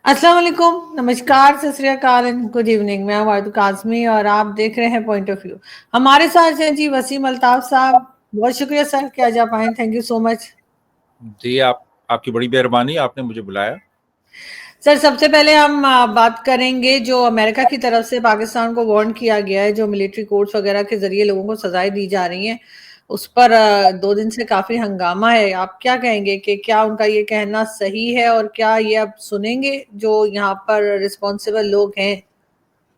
السلام علیکم، نمسکار، ست سری اکال اینڈ گڈ ایوننگ۔ میں ہوں آرزو کاظمی اور آپ دیکھ رہے ہیں پوائنٹ آف ویو۔ ہمارے ساتھ ہیں جی وسیم الطاف صاحب۔ بہت شکریہ سر کہ آج آپ آئیں، تھینک یو سو مچ۔ جی آپ کی بڑی مہربانی، آپ نے مجھے بلایا۔ سر سب سے پہلے ہم بات کریں گے جو امریکہ کی طرف سے پاکستان کو وارن کیا گیا ہے، جو ملٹری کورٹس وغیرہ کے ذریعے لوگوں کو سزائیں دی جا رہی ہیں، اس پر 2 دن سے کافی ہنگامہ ہے۔ آپ کیا کہیں گے کہ کیا ان کا یہ کہنا صحیح ہے، اور کیا یہ اب سنیں گے جو یہاں پر رسپانسیبل لوگ ہیں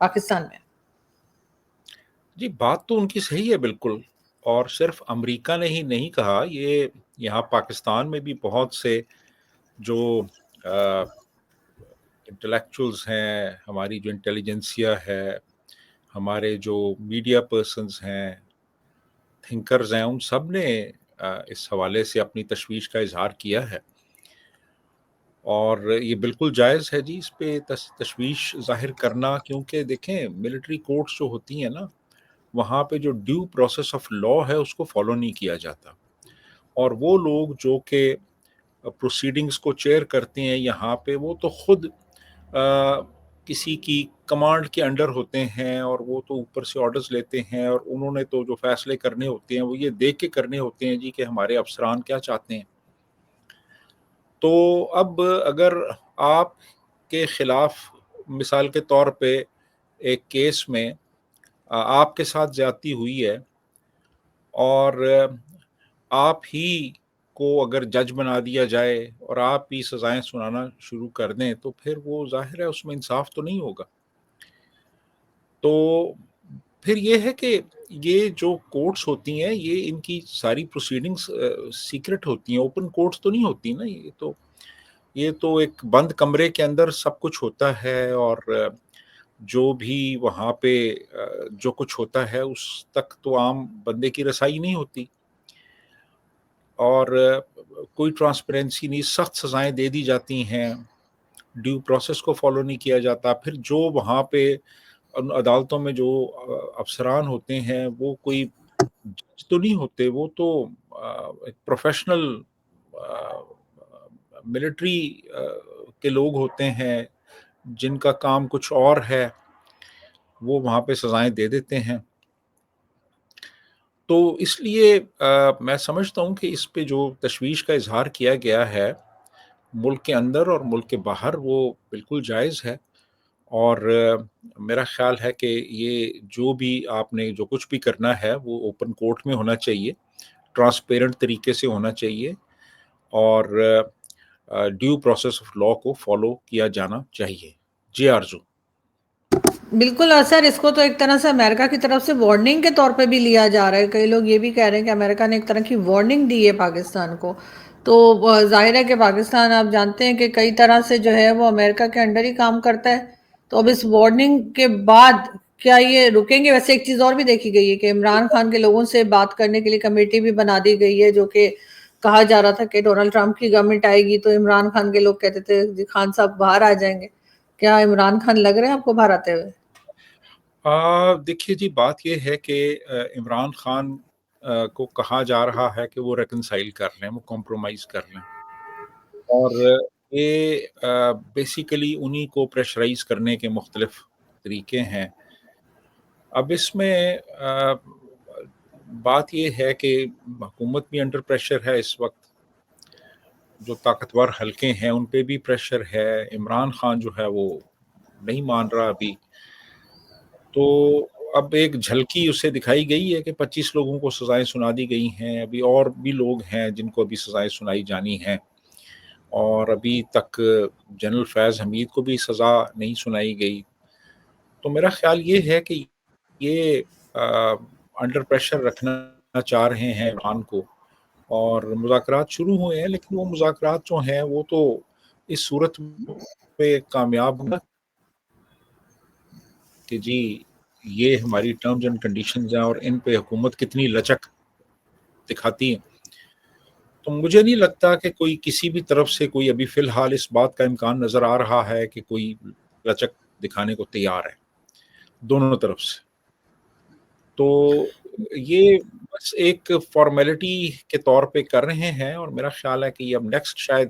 پاکستان میں؟ جی بات تو ان کی صحیح ہے بالکل، اور صرف امریکہ نے ہی نہیں کہا، یہ یہاں پاکستان میں بھی بہت سے جو انٹلیکچوئلز ہیں، ہماری جو انٹیلیجنسیا ہے، ہمارے جو میڈیا پرسنز ہیں، تھنکرز ہیں، ان سب نے اس حوالے سے اپنی تشویش کا اظہار کیا ہے، اور یہ بالکل جائز ہے جی اس پہ تشویش ظاہر کرنا، کیونکہ دیکھیں ملٹری کورٹس جو ہوتی ہیں نا، وہاں پہ جو ڈیو پروسیس آف لا ہے اس کو فالو نہیں کیا جاتا، اور وہ لوگ جو کہ پروسیڈنگز کو چیئر کرتے ہیں یہاں پہ، وہ تو خود کسی کی کمانڈ کے انڈر ہوتے ہیں، اور وہ تو اوپر سے آرڈرز لیتے ہیں، اور انہوں نے تو جو فیصلے کرنے ہوتے ہیں وہ یہ دیکھ کے کرنے ہوتے ہیں جی کہ ہمارے افسران کیا چاہتے ہیں۔ تو اب اگر آپ کے خلاف مثال کے طور پہ ایک کیس میں آپ کے ساتھ زیادتی ہوئی ہے، اور آپ ہی کو اگر جج بنا دیا جائے اور آپ ہی سزائیں سنانا شروع کر دیں، تو پھر وہ ظاہر ہے اس میں انصاف تو نہیں ہوگا۔ تو پھر یہ ہے کہ یہ جو کورٹس ہوتی ہیں، یہ ان کی ساری پروسیڈنگز سیکرٹ ہوتی ہیں، اوپن کورٹس تو نہیں ہوتی نا، یہ تو ایک بند کمرے کے اندر سب کچھ ہوتا ہے، اور جو بھی وہاں پہ جو کچھ ہوتا ہے اس تک تو عام بندے کی رسائی نہیں ہوتی، اور کوئی ٹرانسپیرنسی نہیں، سخت سزائیں دے دی جاتی ہیں، ڈیو پروسیس کو فالو نہیں کیا جاتا۔ پھر جو وہاں پہ عدالتوں میں جو افسران ہوتے ہیں وہ کوئی جج تو نہیں ہوتے، وہ تو ایک پروفیشنل ملٹری کے لوگ ہوتے ہیں جن کا کام کچھ اور ہے، وہ وہاں پہ سزائیں دے دیتے ہیں۔ تو اس لیے میں سمجھتا ہوں کہ اس پہ جو تشویش کا اظہار کیا گیا ہے ملک کے اندر اور ملک کے باہر، وہ بالکل جائز ہے، اور میرا خیال ہے کہ یہ جو بھی آپ نے جو کچھ بھی کرنا ہے وہ اوپن کورٹ میں ہونا چاہیے، ٹرانسپیرنٹ طریقے سے ہونا چاہیے، اور ڈیو پروسیس آف لا کو فالو کیا جانا چاہیے۔ جی آرزو۔ بالکل سر، اس کو تو ایک طرح سے امریکہ کی طرف سے وارننگ کے طور پہ بھی لیا جا رہا ہے۔ کئی لوگ یہ بھی کہہ رہے ہیں کہ امریکہ نے ایک طرح کی وارننگ دی ہے پاکستان کو۔ تو ظاہر ہے کہ پاکستان آپ جانتے ہیں کہ کئی طرح سے جو ہے وہ امریکہ کے انڈر ہی کام کرتا ہے۔ تو اب اس وارننگ کے بعد کیا یہ رکیں گے؟ ویسے ایک چیز اور بھی دیکھی گئی ہے کہ عمران خان کے لوگوں سے بات کرنے کے لیے کمیٹی بھی بنا دی گئی ہے، جو کہ کہا جا رہا تھا کہ ڈونلڈ ٹرمپ کی گورنمنٹ آئے گی تو عمران خان کے لوگ کہتے تھے جی خان صاحب باہر آ جائیں گے۔ کیا عمران خان لگ رہے ہیں آپ کو باہر آتے ہوئے؟ دیکھیے جی، بات یہ ہے کہ عمران خان کو کہا جا رہا ہے کہ وہ ریکنسائل کر لیں، وہ کمپرومائز کر لیں، اور یہ بیسیکلی انہی کو پریشرائز کرنے کے مختلف طریقے ہیں۔ اب اس میں بات یہ ہے کہ حکومت بھی انڈر پریشر ہے اس وقت، جو طاقتور حلقے ہیں ان پہ بھی پریشر ہے، عمران خان جو ہے وہ نہیں مان رہا ابھی، تو اب ایک جھلکی اسے دکھائی گئی ہے کہ 25 لوگوں کو سزائیں سنا دی گئی ہیں، ابھی اور بھی لوگ ہیں جن کو ابھی سزائیں سنائی جانی ہیں، اور ابھی تک جنرل فیض حمید کو بھی سزا نہیں سنائی گئی۔ تو میرا خیال یہ ہے کہ یہ انڈر پریشر رکھنا چاہ رہے ہیں عمران کو، اور مذاکرات شروع ہوئے ہیں، لیکن وہ مذاکرات جو ہیں وہ تو اس صورت پہ کامیاب ہوں گا کہ جی یہ ہماری ٹرمز اینڈ کنڈیشنز ہیں اور ان پہ حکومت کتنی لچک دکھاتی ہے۔ تو مجھے نہیں لگتا کہ کوئی کسی بھی طرف سے کوئی ابھی فی الحال اس بات کا امکان نظر آ رہا ہے کہ کوئی لچک دکھانے کو تیار ہے دونوں طرف سے۔ تو یہ بس ایک فارمیلٹی کے طور پہ کر رہے ہیں، اور میرا خیال ہے کہ یہ اب نیکسٹ شاید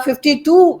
52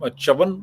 54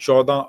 14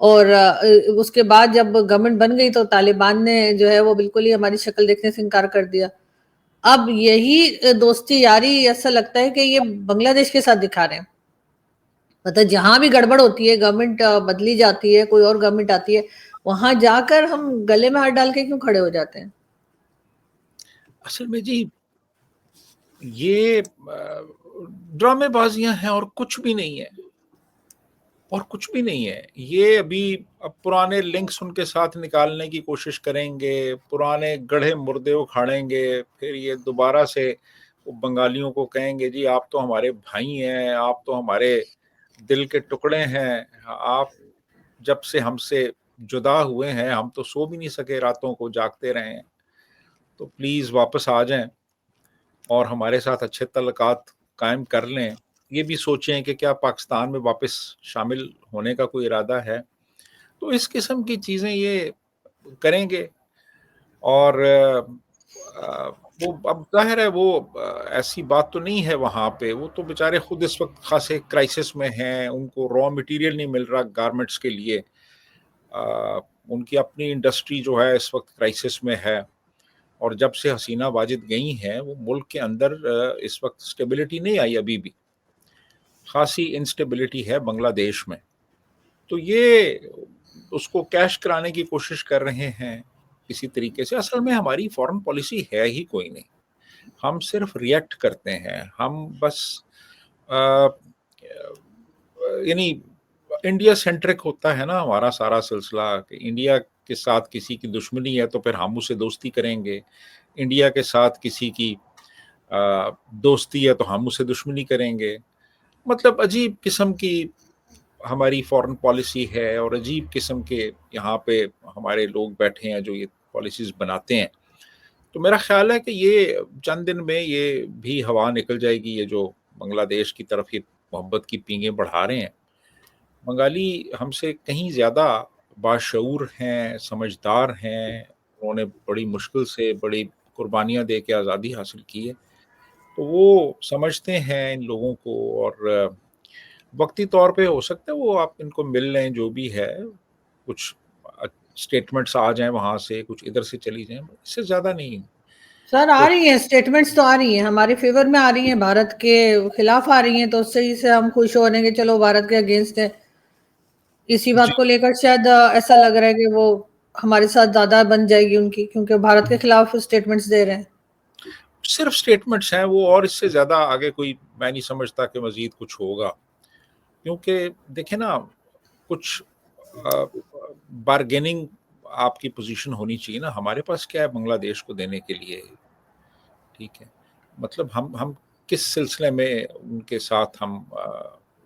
اور اس کے بعد جب گورنمنٹ بن گئی تو طالبان نے جو ہے وہ بالکل ہی ہماری شکل دیکھنے سے انکار کر دیا. اب یہی دوستی یاری ایسا لگتا ہے کہ یہ بنگلہ دیش کے ساتھ دکھا رہے ہیں. مطلب جہاں بھی گڑبڑ ہوتی ہے، گورنمنٹ بدلی جاتی ہے، کوئی اور گورنمنٹ آتی ہے، وہاں جا کر ہم گلے میں ہاتھ ڈال کے کیوں کھڑے ہو جاتے ہیں؟ اصل میں جی یہ ڈرامے بازیاں ہیں اور کچھ بھی نہیں ہے، اور کچھ بھی نہیں ہے. یہ ابھی اب پرانے لنکس ان کے ساتھ نکالنے کی کوشش کریں گے، پرانے گڑھے مردے اکھاڑیں گے، پھر یہ دوبارہ سے وہ بنگالیوں کو کہیں گے جی آپ تو ہمارے بھائی ہیں، آپ تو ہمارے دل کے ٹکڑے ہیں، آپ جب سے ہم سے جدا ہوئے ہیں ہم تو سو بھی نہیں سکے، راتوں کو جاگتے رہے ہیں، تو پلیز واپس آ جائیں اور ہمارے ساتھ اچھے تعلقات قائم کر لیں. یہ بھی سوچیں کہ کیا پاکستان میں واپس شامل ہونے کا کوئی ارادہ ہے. تو اس قسم کی چیزیں یہ کریں گے. اور وہ اب ظاہر ہے وہ ایسی بات تو نہیں ہے وہاں پہ، وہ تو بیچارے خود اس وقت خاصے کرائسس میں ہیں، ان کو را مٹیریل نہیں مل رہا گارمنٹس کے لیے، ان کی اپنی انڈسٹری جو ہے اس وقت کرائسس میں ہے. اور جب سے حسینہ واجد گئی ہیں وہ ملک کے اندر اس وقت سٹیبلٹی نہیں آئی، ابھی بھی خاصی انسٹیبلٹی ہے بنگلہ دیش میں. تو یہ اس کو کیش کرانے کی کوشش کر رہے ہیں کسی طریقے سے. اصل میں ہماری فارن پالیسی ہے ہی کوئی نہیں، ہم صرف ریئیکٹ کرتے ہیں. ہم بس یعنی انڈیا سینٹرک ہوتا ہے نا ہمارا سارا سلسلہ، کہ انڈیا کے ساتھ کسی کی دشمنی ہے تو پھر ہم اسے دوستی کریں گے، انڈیا کے ساتھ کسی کی دوستی ہے تو ہم اسے دشمنی کریں گے. مطلب عجیب قسم کی ہماری فارن پالیسی ہے، اور عجیب قسم کے یہاں پہ ہمارے لوگ بیٹھے ہیں جو یہ پالیسیز بناتے ہیں. تو میرا خیال ہے کہ یہ چند دن میں یہ بھی ہوا نکل جائے گی. یہ جو بنگلہ دیش کی طرف یہ محبت کی پینگیں بڑھا رہے ہیں، بنگالی ہم سے کہیں زیادہ باشعور ہیں، سمجھدار ہیں، انہوں نے بڑی مشکل سے بڑی قربانیاں دے کے آزادی حاصل کی ہے. تو وہ سمجھتے ہیں ان لوگوں کو، اور وقتی طور پہ ہو سکتا ہے وہ آپ ان کو مل لیں، جو بھی ہے کچھ اسٹیٹمنٹس آ جائیں وہاں سے، کچھ ادھر سے چلی جائیں، اس سے زیادہ نہیں. سر آ رہی ہیں اسٹیٹمنٹس تو آ رہی ہیں، ہمارے فیور میں آ رہی ہیں، بھارت کے خلاف آ رہی ہیں، تو اس سے ہم خوش ہو رہے ہیں کہ چلو بھارت کے اگینسٹ ہے. اسی جی بات کو لے کر شاید ایسا لگ رہا ہے کہ وہ ہمارے ساتھ زیادہ بن جائے گی ان کی، کیونکہ بھارت کے خلاف اسٹیٹمنٹس دے رہے ہیں. صرف اسٹیٹمنٹس ہیں وہ، اور اس سے زیادہ آگے کوئی میں نہیں سمجھتا کہ مزید کچھ ہوگا. کیونکہ دیکھیں نا، کچھ بارگیننگ آپ کی پوزیشن ہونی چاہیے نا. ہمارے پاس کیا ہے بنگلہ دیش کو دینے کے لیے؟ ٹھیک ہے، مطلب ہم کس سلسلے میں ان کے ساتھ، ہم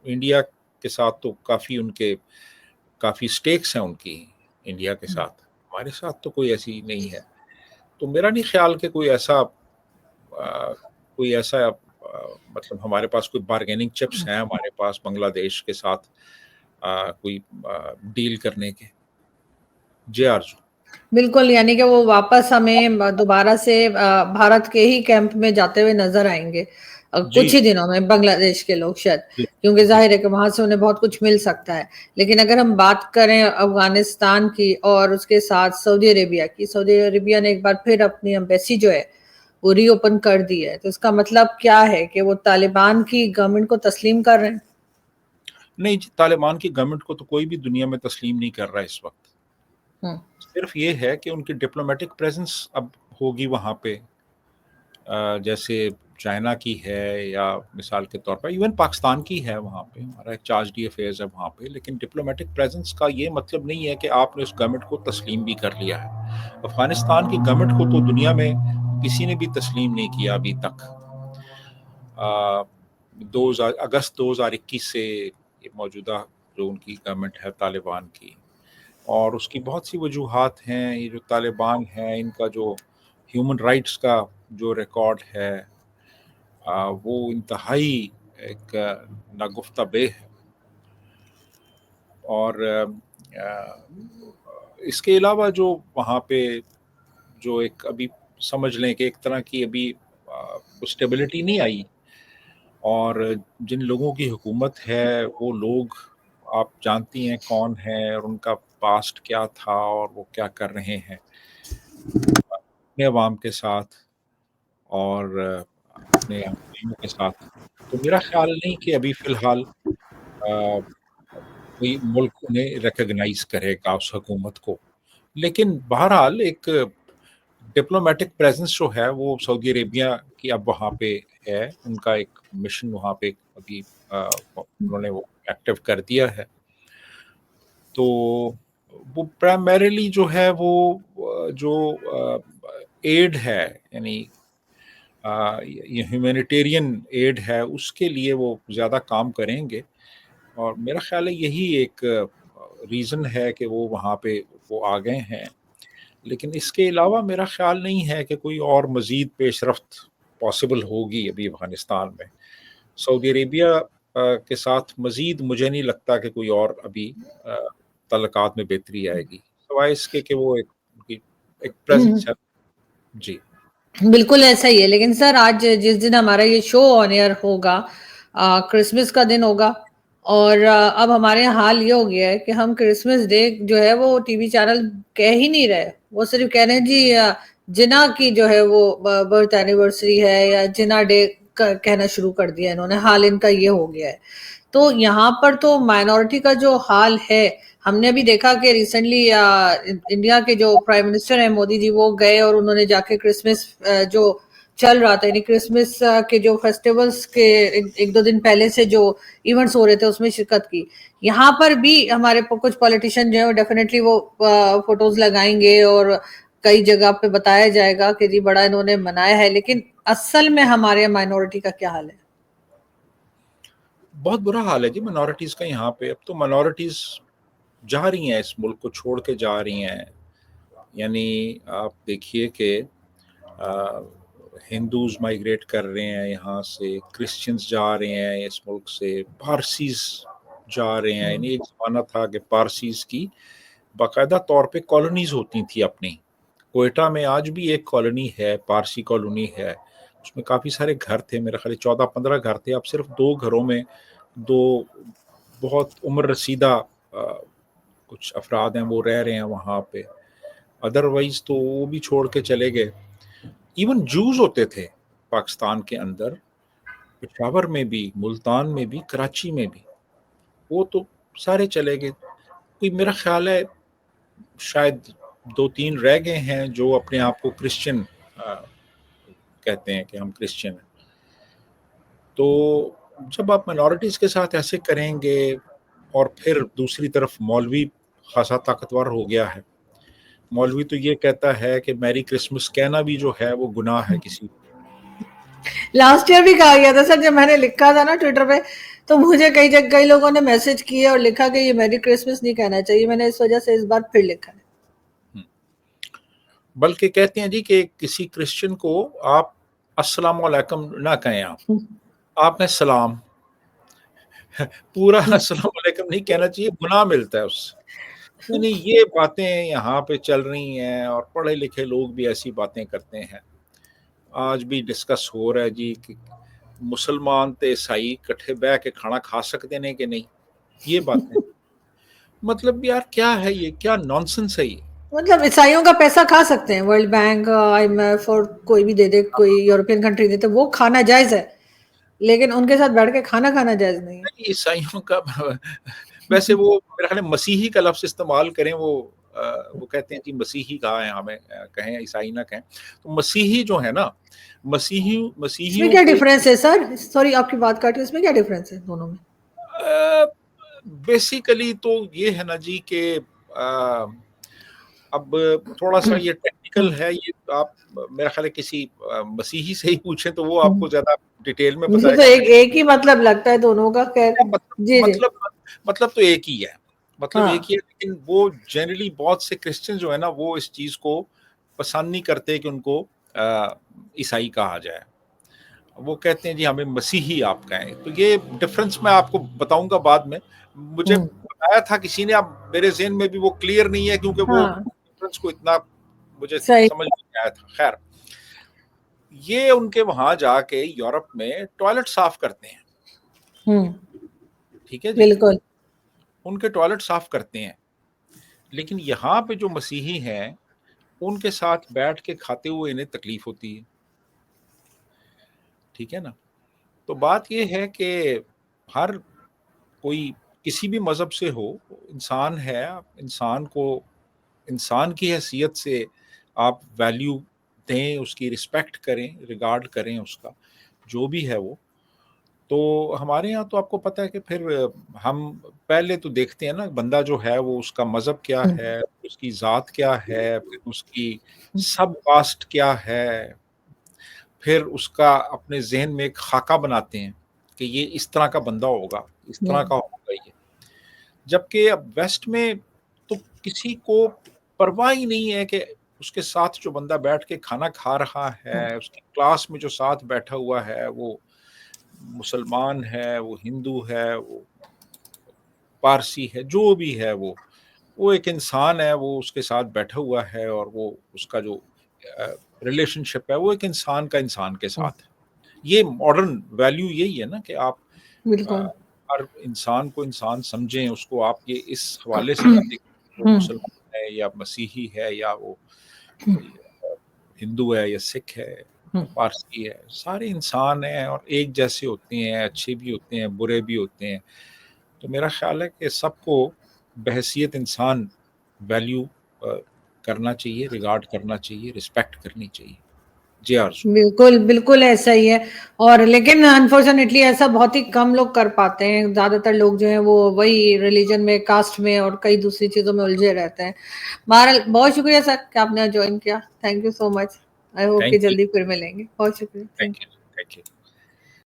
انڈیا کے ساتھ تو کافی ان کے کافی سٹیکس ہیں ان کی انڈیا کے ساتھ، ہمارے ساتھ تو کوئی ایسی نہیں ہے. تو میرا نہیں خیال کہ کوئی ایسا مطلب ہمارے پاس کوئی بارگیننگ چپس ہیں ہمارے پاس بنگلہ دیش کے ساتھ کوئی ڈیل کرنے کے. جے آرزو. بالکل، یعنی کہ وہ واپس ہمیں دوبارہ سے بھارت کے ہی کیمپ میں جاتے ہوئے نظر آئیں گے جی کچھ ہی دنوں میں، بنگلہ دیش کے لوگ شاید، جی کیونکہ جی ظاہر ہے کہ وہاں سے انہیں بہت کچھ مل سکتا ہے. لیکن اگر ہم بات کریں افغانستان کی اور اس کے ساتھ سعودی عربیہ کی، سعودی عربیہ نے ایک بار پھر اپنی ایمبیسی جو ہے وہ ری اوپن کر دی ہے، تو اس کا مطلب کیا ہے کہ وہ طالبان کی گورنمنٹ کو تسلیم کر رہے ہیں؟ نہیں جی، طالبان کی گورنمنٹ کو تو کوئی بھی دنیا میں تسلیم نہیں کر رہا اس وقت. ہوں. صرف یہ ہے کہ ان کی ڈپلومیٹک پریزنس اب ہوگی وہاں پہ، جیسے چائنا کی ہے، یا مثال کے طور پر ایون پاکستان کی ہے. وہاں پہ ہمارا ایک چارج ڈی افیئرز ہے وہاں پہ، لیکن ڈپلومیٹک پریزنس کا یہ مطلب نہیں ہے کہ آپ نے اس گورنمنٹ کو تسلیم بھی کر لیا ہے. افغانستان کی گورنمنٹ کو تو دنیا میں کسی نے بھی تسلیم نہیں کیا ابھی تک. 2000 اگست 2021 سے یہ موجودہ جو ان کی گورنمنٹ ہے طالبان کی، اور اس کی بہت سی وجوہات ہیں. یہ جو طالبان ہیں ان کا جو ہیومن رائٹس کا جو ریکارڈ ہے وہ انتہائی ایک ناگفتہ بے ہے. اور اس کے علاوہ جو وہاں پہ جو ایک ابھی سمجھ لیں کہ ایک طرح کی ابھی اسٹیبلٹی نہیں آئی، اور جن لوگوں کی حکومت ہے وہ لوگ آپ جانتی ہیں کون ہیں اور ان کا پاسٹ کیا تھا اور وہ کیا کر رہے ہیں اپنے عوام کے ساتھ اور اپنے ہموطنوں کے ساتھ. تو میرا خیال نہیں کہ ابھی فی الحال کوئی ملک انہیں ریکگنائز کرے گا اس حکومت کو. لیکن بہرحال ایک ڈپلومیٹک پریزنس جو ہے وہ سعودی عربیہ کی اب وہاں پہ ہے. ان کا ایک مشن وہاں پہ ابھی انہوں نے وہ ایکٹیو کر دیا ہے. تو وہ پرائمریلی جو ہے وہ جو ایڈ ہے، یعنی یہ ہیومینیٹیرین ایڈ ہے، اس کے لیے وہ زیادہ کام کریں گے. اور میرا خیال ہے یہی ایک ریزن ہے کہ وہ وہاں پہ وہ آ گئے ہیں. لیکن اس کے علاوہ میرا خیال نہیں ہے کہ کوئی اور مزید پیش رفت پاسبل ہوگی ابھی افغانستان میں. سعودی عربیہ کے ساتھ مزید مجھے نہیں لگتا کہ کوئی اور ابھی تعلقات میں بہتری آئے گی، سوائے اس کے کہ وہ ایک پریزنس ہے. جی بالکل ایسا ہی ہے. لیکن سر آج جس دن ہمارا یہ شو آن ایئر ہوگا، کرسمس کا دن ہوگا، اور اب ہمارے یہاں حال یہ ہو گیا ہے کہ ہم کرسمس ڈے جو ہے وہ ٹی وی چینل کہہ ہی نہیں رہے. وہ صرف کہہ رہے ہیں جی جنا کی جو ہے وہ برتھ اینیورسری ہے، یا جنا ڈے کہنا شروع کر دیا انہوں نے. حال ان کا یہ ہو گیا ہے. تو یہاں پر تو مائنورٹی کا جو حال ہے، ہم نے ابھی دیکھا کہ ریسنٹلی انڈیا کے جو پرائم منسٹر ہیں مودی جی، وہ گئے اور انہوں نے جا کے کرسمس جو چل رہا تھا، یعنی کرسمس کے جو فیسٹیولز کے ایک دو دن پہلے سے جو ایونٹس ہو رہے تھے اس میں شرکت کی. یہاں پر بھی ہمارے کچھ پولیٹیشین جو ہیں ڈیفینیٹلی وہ فوٹوز لگائیں گے اور کئی جگہ پہ بتایا جائے گا کہ جی بڑا انہوں نے منایا ہے. لیکن اصل میں ہمارے مائنورٹی کا کیا حال ہے؟ بہت برا حال ہے جی منورٹیز کا یہاں پہ. اب تو منورٹیز جا رہی ہیں، اس ملک کو چھوڑ کے جا رہی ہیں. یعنی آپ دیکھیے کہ ہندوز مائیگریٹ کر رہے ہیں یہاں سے، کرسچنز جا رہے ہیں اس ملک سے، پارسیز جا رہے ہیں. یعنی ایک زمانہ تھا کہ پارسیز کی باقاعدہ طور پہ کالونیز ہوتی تھی اپنی. کوئٹہ میں آج بھی ایک کالونی ہے، پارسی کالونی ہے. اس میں کافی سارے گھر تھے، میرے خیال 14-15 گھر تھے. اب صرف 2 گھروں میں 2 بہت عمر رسیدہ کچھ افراد ہیں وہ رہ رہے ہیں وہاں پہ. ادروائز تو وہ بھی چھوڑ کے چلے گئے. ایون جوز ہوتے تھے پاکستان کے اندر، پشاور میں بھی، ملتان میں بھی، کراچی میں بھی، وہ تو سارے چلے گئے. کوئی میرا خیال ہے شاید 2-3 رہ گئے ہیں جو اپنے آپ کو کرسچن کہتے ہیں کہ ہم کرسچن ہیں. تو جب آپ مائنورٹیز کے ساتھ ایسے کریں گے، اور پھر دوسری طرف مولوی خاصا طاقتور ہو گیا ہے. مولوی تو یہ کہتا ہے کہ میری کرسمس کہنا بھی جو ہے وہ گناہ ہے کسی. لاسٹ ایئر بھی کہا گیا تھا سر، جب میں نے لکھا تھا نا ٹویٹر پہ، تو مجھے کئی لوگوں نے میسج کیے اور لکھا کہ یہ میری کرسمس نہیں کہنا چاہیے. میں نے اس وجہ سے اس بار پھر لکھا ہے. بلکہ کہتے ہیں جی کہ کسی کرسچن کو آپ السلام علیکم نہ کہیں، آپ نے سلام، پورا السلام علیکم نہیں کہنا چاہیے، گناہ ملتا ہے اس سے. یعنی یہ باتیں یہاں پہ چل رہی ہیں، اور پڑھے لکھے لوگ بھی ایسی باتیں کرتے ہیں. آج بھی ڈسکس ہو رہا ہے جی کہ مسلمان تے عیسائی کٹھے بہ کے کھانا کھا سکتے ہیں کہ نہیں. یہ باتیں مطلب یار کیا ہے یہ، کیا نانسنس ہے یہ. مطلب عیسائیوں کا پیسہ کھا سکتے ہیں، ورلڈ بینک، IMF اور کوئی بھی دے دے، کوئی یورپین کنٹری دیتے، وہ کھانا جائز ہے، لیکن ان کے ساتھ بیٹھ کے کھانا جائز نہیں ہے. عیسائیوں کا ویسے وہ میرا خیال ہے مسیحی کا لفظ استعمال کریں، وہ کہتے ہیں کہ مسیحی کہا ہے، ہمیں کہیں عیسائی نہ کہیں. تو مسیحی جو ہے نا، اس میں مسیحیوں کیا کے ڈیفرنس ہے سر؟ سوری آپ کی بات کاٹی، اس میں کیا ڈیفرنس ہے دونوں میں؟ بیسیکلی تو یہ ہے نا جی کہ اب تھوڑا سا یہ ٹیکنیکل ہے. یہ آپ میرا خیال ہے کسی مسیحی سے ہی پوچھیں تو وہ آپ کو زیادہ ڈیٹیل میں مجھے بتائے تو گا. ایک ہی مطلب لگتا ہے دونوں کا. خیر جی جی مطلب تو ایک ہی ہے، مطلب ہاں ایک ہی ہے. لیکن وہ جنرلی بہت سے کرسچن جو ہے نا وہ اس چیز کو پسند نہیں کرتے کہ ان کو عیسائی کہا جائے. وہ کہتے ہیں جی ہمیں مسیحی آپ کہیں. تو یہ ڈفرنس میں آپ کو بتاؤں گا بعد میں. مجھے بتایا تھا کسی نے، اب میرے ذہن میں بھی وہ کلیئر نہیں ہے کیونکہ وہ ہاں ڈفرنس کو اتنا مجھے صحیح. سمجھ نہیں آیا تھا. خیر، یہ ان کے وہاں جا کے یورپ میں ٹوائلٹ صاف کرتے ہیں. ٹھیک ہے جی، بالکل. ان کے ٹوائلٹ صاف کرتے ہیں، لیکن یہاں پہ جو مسیحی ہیں ان کے ساتھ بیٹھ کے کھاتے ہوئے انہیں تکلیف ہوتی ہے، ٹھیک ہے نا؟ تو بات یہ ہے کہ ہر کوئی کسی بھی مذہب سے ہو، انسان ہے، انسان کو انسان کی حیثیت سے آپ ویلیو دیں، اس کی رسپیکٹ کریں، ریگارڈ کریں اس کا جو بھی ہے وہ. تو ہمارے یہاں تو آپ کو پتہ ہے کہ پھر ہم پہلے تو دیکھتے ہیں نا بندہ جو ہے وہ اس کا مذہب کیا ہے، اس کی ذات کیا ہے، پھر اس کی سب کاسٹ کیا ہے، پھر اس کا اپنے ذہن میں ایک خاکہ بناتے ہیں کہ یہ اس طرح کا بندہ ہوگا، اس طرح کا ہوگا یہ. جبکہ اب ویسٹ میں تو کسی کو پرواہ ہی نہیں ہے کہ اس کے ساتھ جو بندہ بیٹھ کے کھانا کھا رہا ہے، اس کی کلاس میں جو ساتھ بیٹھا ہوا ہے وہ مسلمان ہے، وہ ہندو ہے، وہ پارسی ہے، جو بھی ہے وہ ایک انسان ہے، وہ اس کے ساتھ بیٹھا ہوا ہے، اور وہ اس کا جو ریلیشن شپ ہے وہ ایک انسان کا انسان کے ساتھ ہے. یہ ماڈرن ویلیو یہی ہے نا کہ آپ بالکل. ہر انسان کو انسان سمجھیں، اس کو آپ یہ اس حوالے سے نہ دیکھیں وہ مسلمان ہے یا مسیحی ہے یا وہ ہندو ہے یا سکھ ہے یا پارسی ہے، سارے انسان ہیں اور ایک جیسے ہوتے ہیں، اچھے بھی ہوتے ہیں، برے بھی ہوتے ہیں. تو میرا خیال ہے کہ سب کو بحیثیت انسان ویلیو کرنا چاہیے، ریگارڈ کرنا چاہیے، رسپیکٹ کرنی چاہیے. جی آرزو. بالکل بالکل ایسا ہی ہے. اور لیکن انفارچونیٹلی ایسا بہت ہی کم لوگ کر پاتے ہیں. زیادہ تر لوگ جو ہیں وہ وہی ریلیجن میں، کاسٹ میں اور کئی دوسری چیزوں میں الجھے رہتے ہیں. بہرحال بہت شکریہ سر کہ آپ نے جوائن کیا. Thank you so much. I hope کہ تھینک یو، جلدی پھر ملیں گے. بہت شکریہ. Thank thank you. You, thank you.